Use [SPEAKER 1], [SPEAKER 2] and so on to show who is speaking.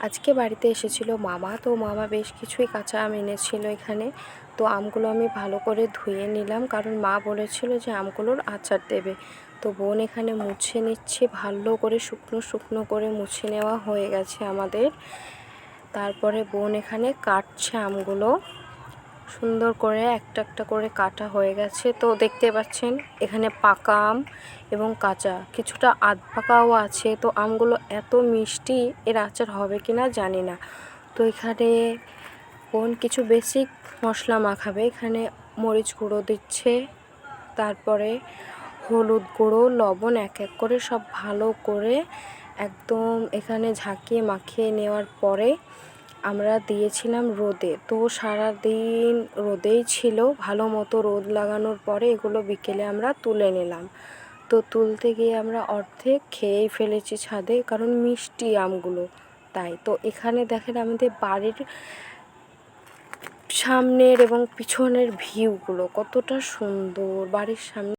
[SPEAKER 1] আজকে বাড়িতে এসেছিল মামা, তো মামা বেশ কিছুই কাঁচা আম এনেছিল এখানে। তো আমগুলো আমি ভালো করে ধুয়ে নিলাম, কারণ মা বলেছিল যে আমগুলোর আচার দেবে। তো বোন এখানে মুছে নিচ্ছে ভালো করে, শুকনো শুকনো করে মুছে নেওয়া হয়ে গেছে আমাদের। তারপরে বোন এখানে কাটছে আমগুলো, সুন্দর করে একটা একটা করে কাটা হয়ে গেছে। তো দেখতে পাচ্ছেন এখানে পাকা আম এবং কাঁচা, কিছুটা আধ পাকাও আছে। তো আমগুলো এত মিষ্টি, এর আচার হবে কি না জানি না। তো এখানে বোন কিছু বেসিক মশলা মাখাবে, এখানে মরিচ গুঁড়ো দিচ্ছে, তারপরে হলুদ গুঁড়ো, লবণ এক এক করে সব ভালো করে একদম এখানে ঝাঁকিয়ে মাখিয়ে নেওয়ার পরে আমরা দিয়েছিলাম রোদে। তো সারা দিন রোদেই ছিল, ভালো মতো রোদ লাগানোর পরে এগুলো বিকেলে আমরা তুলে নিলাম। তো তুলতে গিয়ে আমরা অর্ধেক খেয়েই ফেলেছি ছাদে, কারণ মিষ্টি আমগুলো তাই। তো এখানে দেখেন আমাদের বাড়ির সামনের এবং পিছনের ভিউগুলো কতটা সুন্দর, বাড়ির সামনে